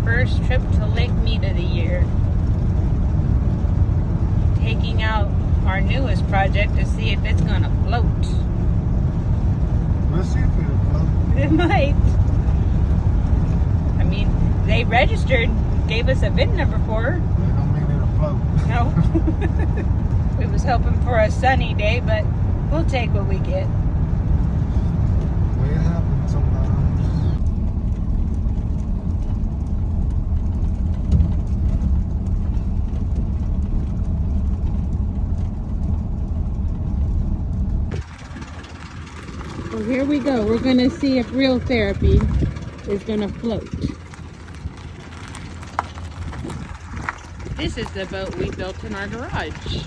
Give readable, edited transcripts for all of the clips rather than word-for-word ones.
first trip to Lake Mead of the year. Taking out our newest project to see if it's gonna float. We'll see if it'll float. It might. I mean, they registered, gave us a VIN number for her. That don't mean it'll float. No. We was hoping for a sunny day, but we'll take what we get. Well, it happens sometimes. Well, here we go. We're going to see if real therapy is going to float. This is the boat we built in our garage.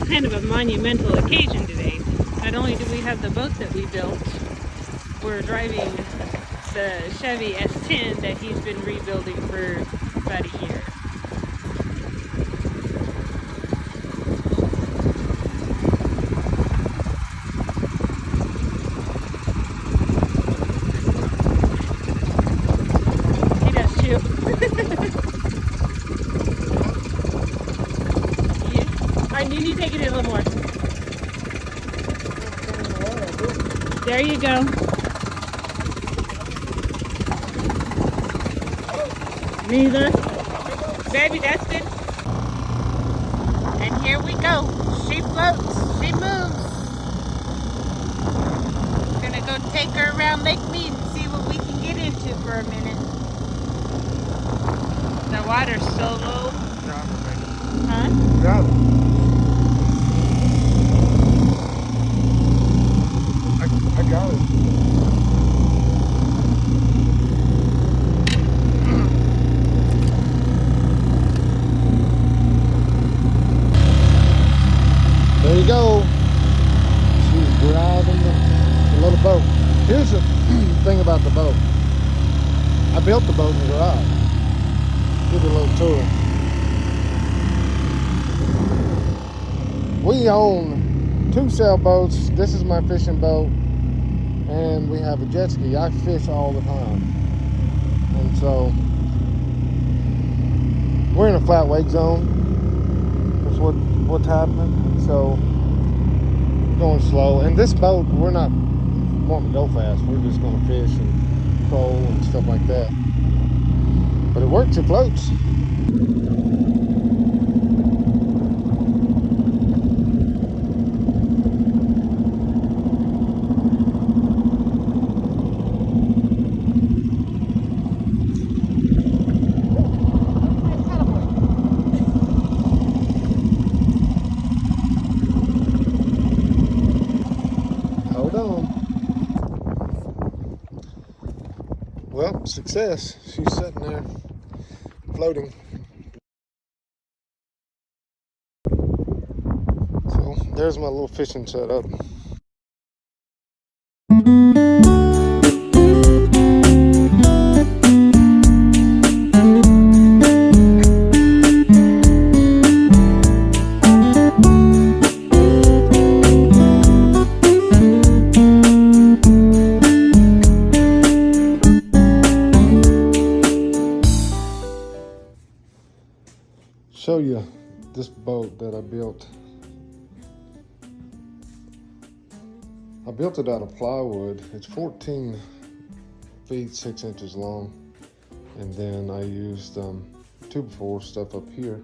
Kind of a monumental occasion today. Not only do we have the boat that we built, we're driving the Chevy S10 that he's been rebuilding for about a year. He does too. You need to take it in a little more. There you go. Neither. Baby, that's good. And here we go. She floats. She moves. Gonna go take her around Lake Mead and see what we can get into for a minute. The water's so low. Huh? Got it. I got it. There you go. She's driving the little boat. Here's the thing about the boat. I built the boat in the garage. Give you a little tour. We own 2 sailboats. This is my fishing boat, and we have a jet ski. I fish all the time, and so we're in a flat wake zone. That's what's happening. So going slow. And this boat, we're not wanting to go fast. We're just going to fish and troll and stuff like that. But it works. It floats. Well, success. She's sitting there floating. So there's my little fishing setup. Show you this boat that I built. I built it out of plywood. It's 14 feet 6 inches long, and then I used 2x4 stuff up here.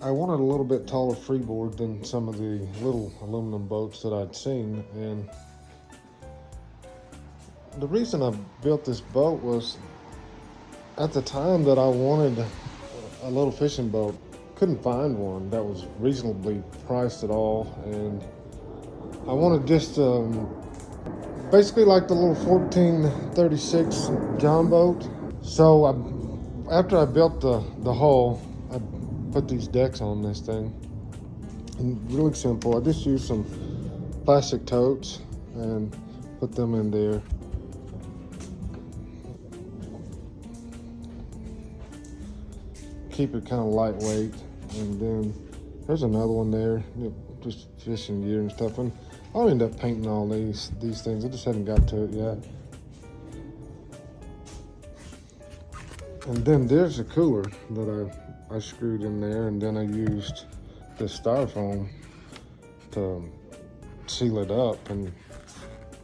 I wanted a little bit taller freeboard than some of the little aluminum boats that I'd seen, and the reason I built this boat was at the time that I wanted a little fishing boat. Couldn't find one that was reasonably priced at all, and I wanted just basically like the little 1436 John boat. So after I built the hull, I put these decks on this thing. And really simple. I just used some plastic totes and put them in there. Keep it kind of lightweight. And then there's another one there, just fishing gear and stuff. And I'll end up painting all these things. I just haven't got to it yet. And then there's a cooler that I screwed in there, and then I used this styrofoam to seal it up and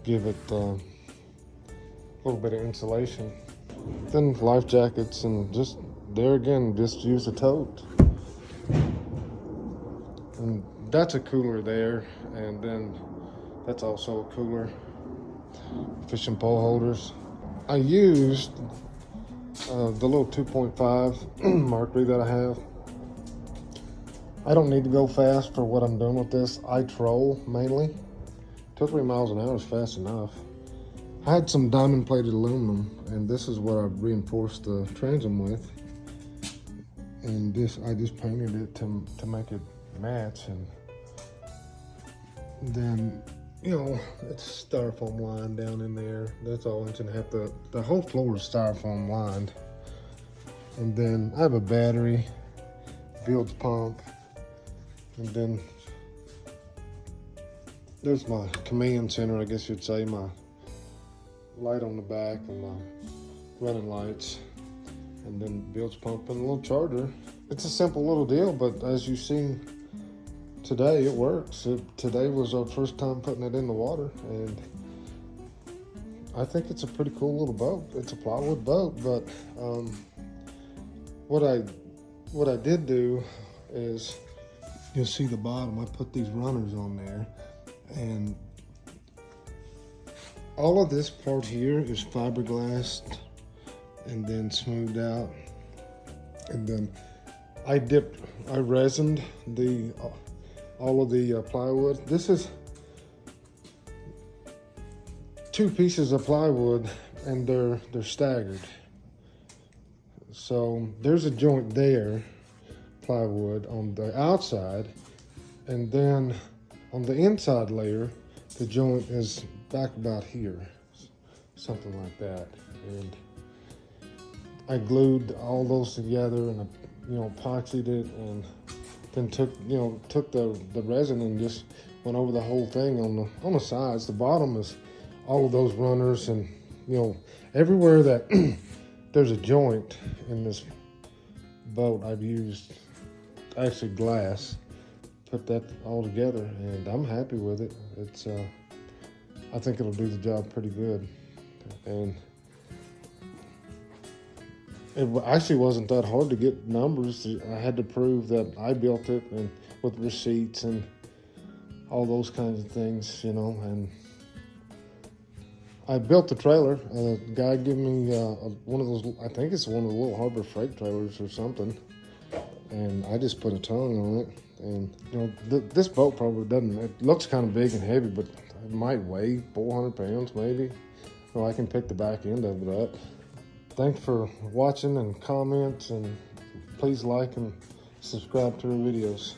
give it a little bit of insulation. Then life jackets, and just there again, just use a tote. And that's a cooler there, and then that's also a cooler. Fishing pole holders. I used the little 2.5 Mercury that I have. I don't need to go fast for what I'm doing with this. I troll mainly. 2 or 3 miles an hour is fast enough. I had some diamond plated aluminum, and this is what I reinforced the transom with. And this, I just painted it to make it match. And then, you know, it's styrofoam lined down in there. That's all. 1.5 inch. The whole floor is styrofoam lined. And then I have a battery, bilge pump, and then there's my command center, I guess you'd say, my light on the back and my running lights, and then bilge pump and a little charger. It's a simple little deal, but as you see today, it works. Today was our first time putting it in the water, and I think it's a pretty cool little boat. It's a plywood boat, but what I did do is, you'll see the bottom, I put these runners on there, and all of this part here is fiberglass and then smoothed out, and then I resined all of the plywood. This is 2 pieces of plywood, and they're staggered. So there's a joint there, plywood on the outside, and then on the inside layer, the joint is back about here, something like that. And I glued all those together, and I, epoxied it, and then took the resin and just went over the whole thing on the sides. The bottom is all of those runners, and everywhere that there's a joint in this boat, I've used actually glass, put that all together, and I'm happy with it. It's I think it'll do the job pretty good. And it actually wasn't that hard to get numbers. I had to prove that I built it, and with receipts and all those kinds of things, and I built the trailer. A guy gave me one of those, I think it's one of the little Harbor Freight trailers or something, and I just put a tongue on it. And this boat probably doesn't, it looks kind of big and heavy, but it might weigh 400 pounds maybe. So I can pick the back end of it up. Thanks for watching, and comment, and please like and subscribe to our videos.